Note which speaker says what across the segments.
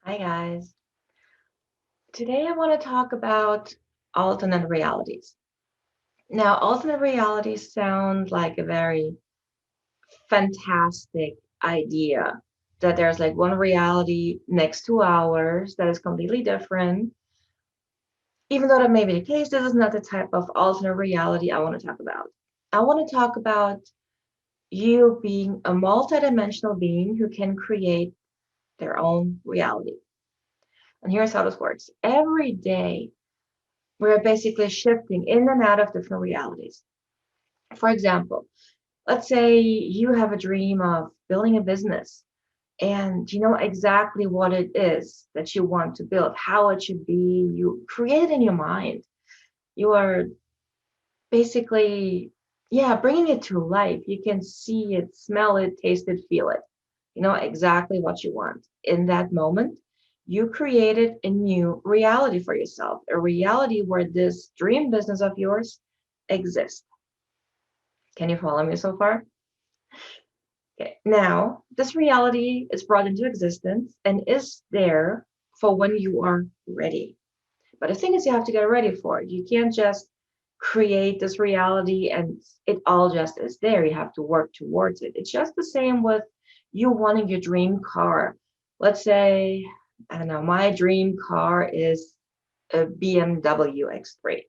Speaker 1: Hi, guys. Today I want to talk about alternate realities. Now, alternate realities sound like a very fantastic idea that there's like one reality next to ours that is completely different. Even though that may be the case, this is not the type of alternate reality I want to talk about. I want to talk about you being a multidimensional being who can create their own reality. And here's how this works. Every day, we're basically shifting in and out of different realities. For example, let's say you have a dream of building a business and you know exactly what it is that you want to build, how it should be. You create it in your mind. You are basically, yeah, bringing it to life. You can see it, smell it, taste it, feel it. You know exactly what you want. In that moment, you created a new reality for yourself, a reality where this dream business of yours exists. Can you follow me so far? Okay. Now, this reality is brought into existence and is there for when you are ready. But the thing is, you have to get ready for it. You can't just create this reality and it all just is there. You have to work towards it. It's just the same with you wanting your dream car. Let's say, I don't know, my dream car is a BMW X3.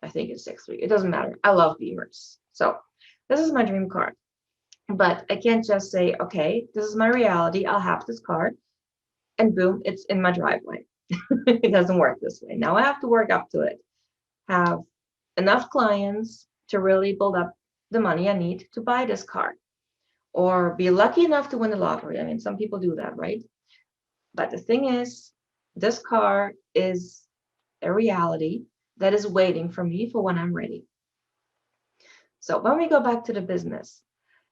Speaker 1: I think it's X3. It doesn't matter. I love Beamers. So this is my dream car. But I can't just say, okay, this is my reality. I'll have this car and boom, it's in my driveway. It doesn't work this way. Now I have to work up to it, have enough clients to really build up the money I need to buy this car or be lucky enough to win the lottery. I mean, some people do that, right? But the thing is, this car is a reality that is waiting for me for when I'm ready. So when we go back to the business,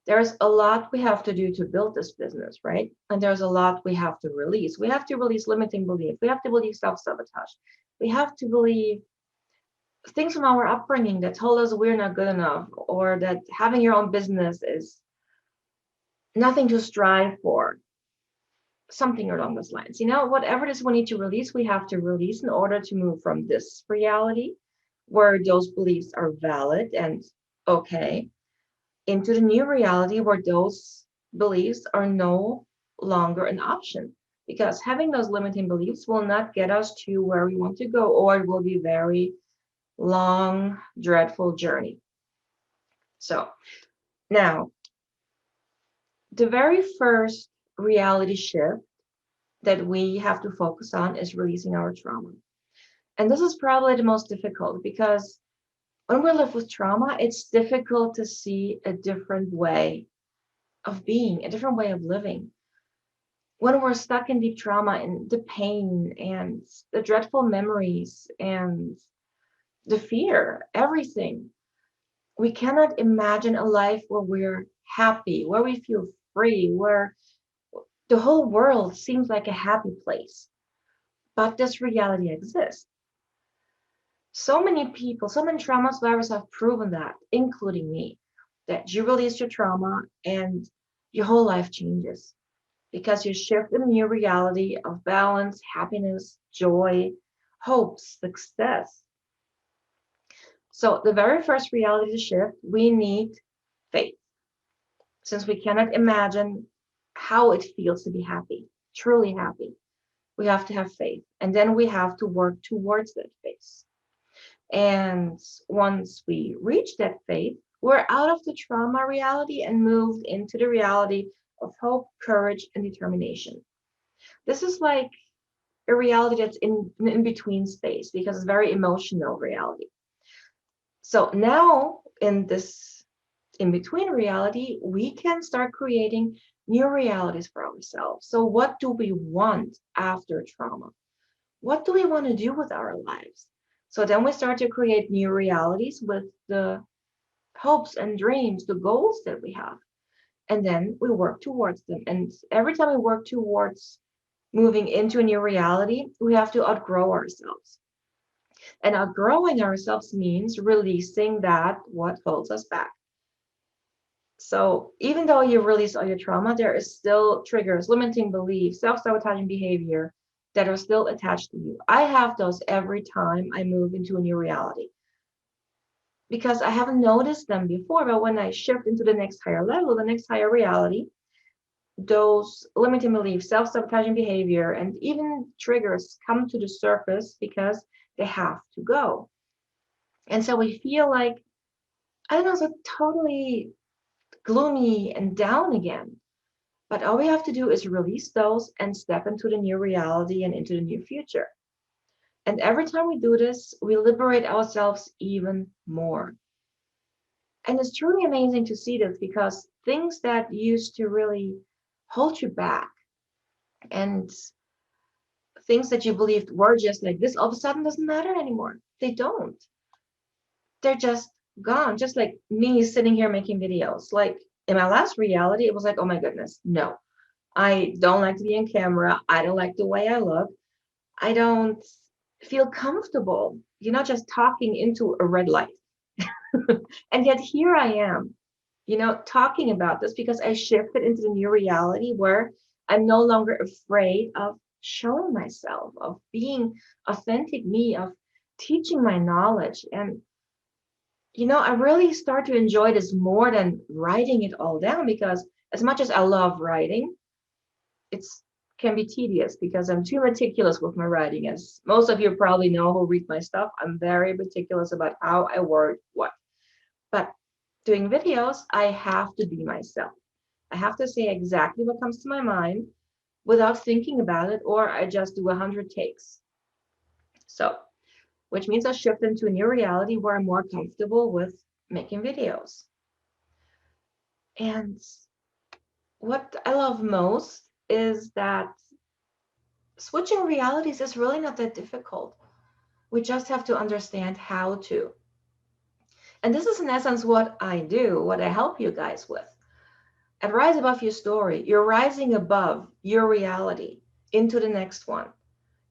Speaker 1: there's a lot we have to do to build this business, right? And there's a lot we have to release. We have to release limiting belief. We have to believe self-sabotage. We have to believe things from our upbringing that told us we're not good enough or that having your own business is nothing to strive for, something along those lines. You know, whatever it is we need to release, we have to release in order to move from this reality where those beliefs are valid and okay into the new reality where those beliefs are no longer an option. Because having those limiting beliefs will not get us to where we want to go, or it will be very long, dreadful journey. So now, the very first reality shift that we have to focus on is releasing our trauma. And this is probably the most difficult because when we live with trauma, it's difficult to see a different way of being, a different way of living. When we're stuck in deep trauma and the pain and the dreadful memories and the fear, everything, we cannot imagine a life where we're happy, where we feel free, where the whole world seems like a happy place. But this reality exists. So many people, so many trauma survivors have proven that, including me, that you release your trauma and your whole life changes because you shift in a new reality of balance, happiness, joy, hope, success. So, the very first reality to shift, we need faith, since we cannot imagine how it feels to be happy, truly happy. We have to have faith, and then we have to work towards that faith. And once we reach that faith, we're out of the trauma reality and moved into the reality of hope, courage, and determination. This is like a reality that's in between space because it's very emotional reality. So now in this in between reality, we can start creating new realities for ourselves. So what do we want after trauma? What do we want to do with our lives? So then we start to create new realities with the hopes and dreams, the goals that we have. And then we work towards them. And every time we work towards moving into a new reality, we have to outgrow ourselves. And outgrowing ourselves means releasing that what holds us back. So even though you release all your trauma, there is still triggers, limiting beliefs, self-sabotaging behavior that are still attached to you. I have those every time I move into a new reality because I haven't noticed them before. But when I shift into the next higher level, the next higher reality, those limiting beliefs, self-sabotaging behavior, and even triggers come to the surface because they have to go. And so we feel like, I don't know, so totally gloomy and down again. But all we have to do is release those and step into the new reality and into the new future. And every time we do this, we liberate ourselves even more. And it's truly amazing to see this because things that used to really hold you back and things that you believed were just like this all of a sudden doesn't matter anymore. They don't. They're just gone. Just like me sitting here making videos. Like in my last reality, it was like, oh my goodness, no. I don't like to be on camera. I don't like the way I look. I don't feel comfortable, just talking into a red light. And yet here I am, talking about this because I shifted into the new reality where I'm no longer afraid of showing myself, of being authentic me, of teaching my knowledge. And, I really start to enjoy this more than writing it all down because as much as I love writing, it's can be tedious because I'm too meticulous with my writing. As most of you probably know who read my stuff, I'm very meticulous about how I word what. But doing videos, I have to be myself. I have to say exactly what comes to my mind without thinking about it, or I just do 100 takes. So, which means I shift into a new reality where I'm more comfortable with making videos. And what I love most is that switching realities is really not that difficult. We just have to understand how to. And this is in essence what I do, what I help you guys with. At Rise Above Your Story, you're rising above your reality into the next one.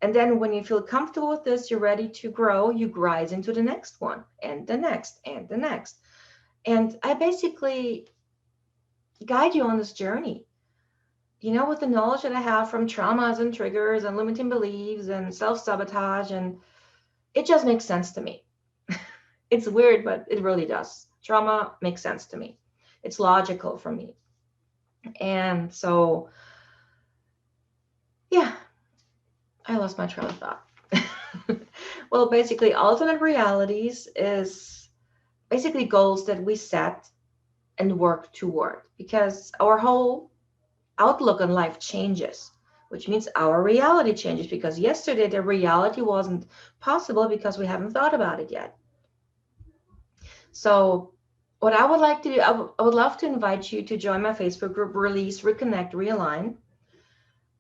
Speaker 1: And then when you feel comfortable with this, you're ready to grow, you rise into the next one and the next and the next. And I basically guide you on this journey, with the knowledge that I have from traumas and triggers and limiting beliefs and self-sabotage. And it just makes sense to me. It's weird, but it really does. Trauma makes sense to me. It's logical for me. And so, yeah, I lost my train of thought. Well, basically, alternate realities is basically goals that we set and work toward because our whole outlook on life changes, which means our reality changes because yesterday the reality wasn't possible because we haven't thought about it yet. So what I would like to do, I would love to invite you to join my Facebook group, Release, Reconnect, Realign,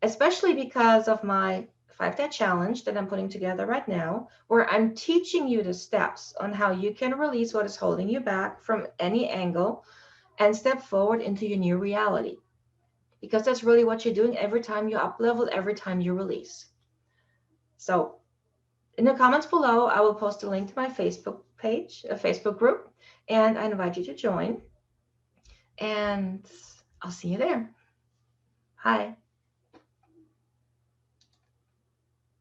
Speaker 1: especially because of my 5-day challenge that I'm putting together right now, where I'm teaching you the steps on how you can release what is holding you back from any angle and step forward into your new reality. Because that's really what you're doing every time you up level, every time you release. So in the comments below, I will post a link to my Facebook page, a Facebook group, and I invite you to join. And I'll see you there. Hi.